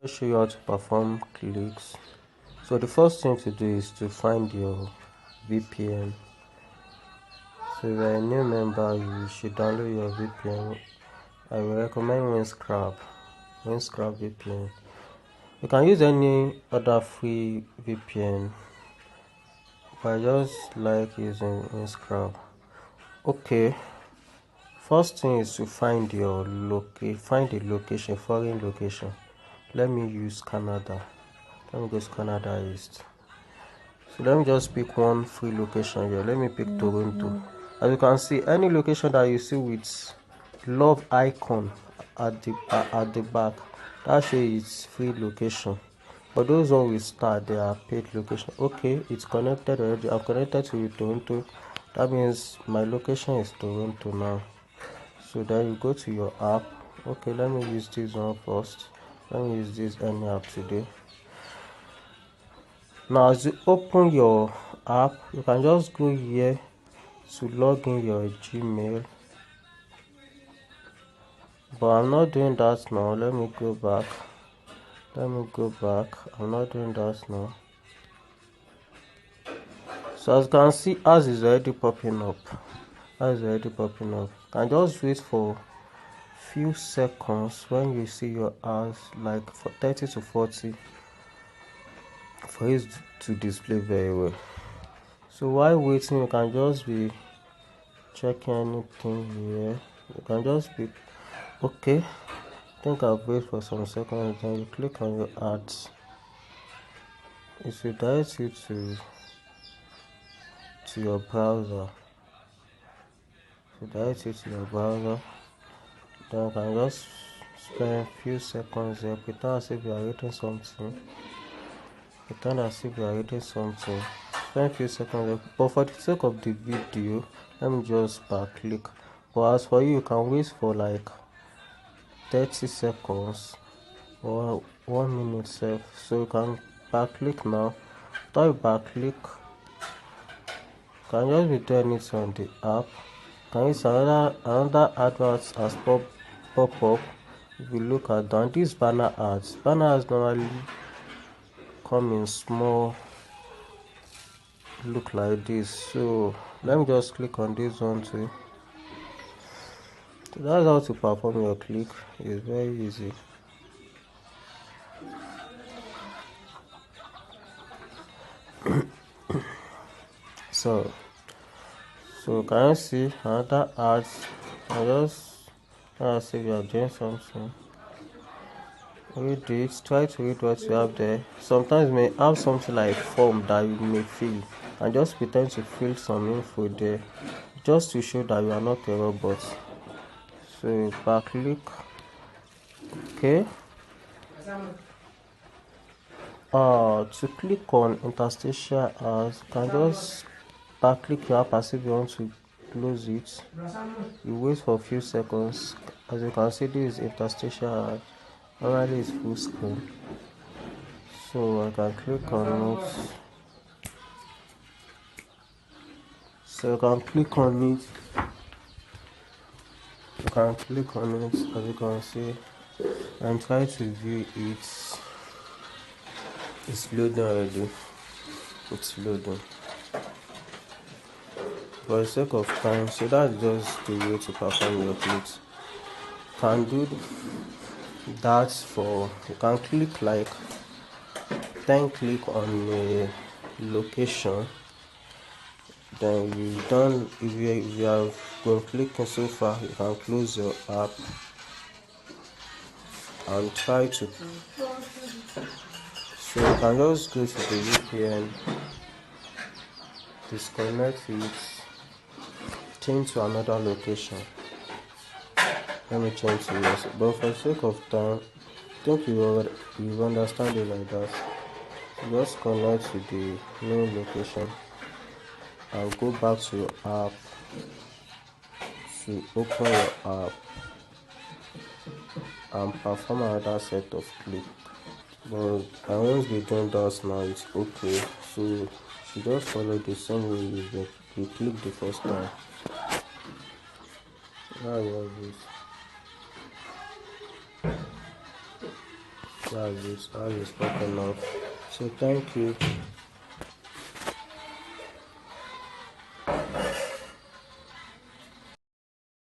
I'll show you how to perform clicks. So the first thing to do is to find your VPN. So if you're a new member, you should download your VPN. I will recommend Winscrap VPN. You can use any other free VPN, but I just like using Winscrap. Okay, first thing is to find your find a location, foreign location. Let me use Canada. Let me go to Canada East. So let me just pick one free location here. Let me pick Toronto. As you can see, any location that you see with love icon at the back, that shows it's free location. But those one will start, they are paid location. Okay, it's connected already. I'm connected to Toronto. That means my location is Toronto now. So then you go to your app. Okay, let me use this one first. Let me use this any app today. Now as you open your app, you can just go here to log in your Gmail, but I'm not doing that now. Let me go back. I'm not doing that now. So as you can see, as is already popping up. And just wait for few seconds. When you see your ads, like for 30 to 40, for it to display very well. So while waiting, you can just be checking anything here. You can just be okay. I think I'll wait for some seconds. Then you click on your ads. It will direct you to your browser. Then you can just spend a few seconds there. Pretend as if you are reading something. Spend a few seconds there. But for the sake of the video, let me just click. But as for you, you can wait for like 30 seconds or 1 minute self. So you can click now. After you click, you can just be doing it on the app. You can use another advert as pop up. If you look at down, these banner ads normally come in small, look like this. So let me just click on this one too. So that's how to perform your click. It's very easy. So can you see another ads? I just see if you are doing something. Read it, try to read what you have there. Sometimes you may have something like form that you may fill, and just pretend to fill some info there, just to show that you are not a robot. So click. Okay. To click on interstitial ads, you can just click your app as if you want to close it. You wait for a few seconds. As you can see, this is interstitial ad. Normally it's full screen. So I can click on it. So you can click on it. As you can see, and try to view it. It's loading already. It's loading. For the sake of time, so that's just the way to perform your clicks. You can do that for, you can click like 10 click on a location. Then you done. If you have been clicking so far, you can close your app and try to. So you can just go to the VPN, disconnect it, change to another location. Let me change to yours. But for the sake of time, I think you understand it like that. So just connect to the main location and go back to your app to open your app and perform another set of clicks. But I won't be doing that now. It's okay. So you just follow the same way you click the first time. That's all this. That's it. How it's spoken of. So thank you.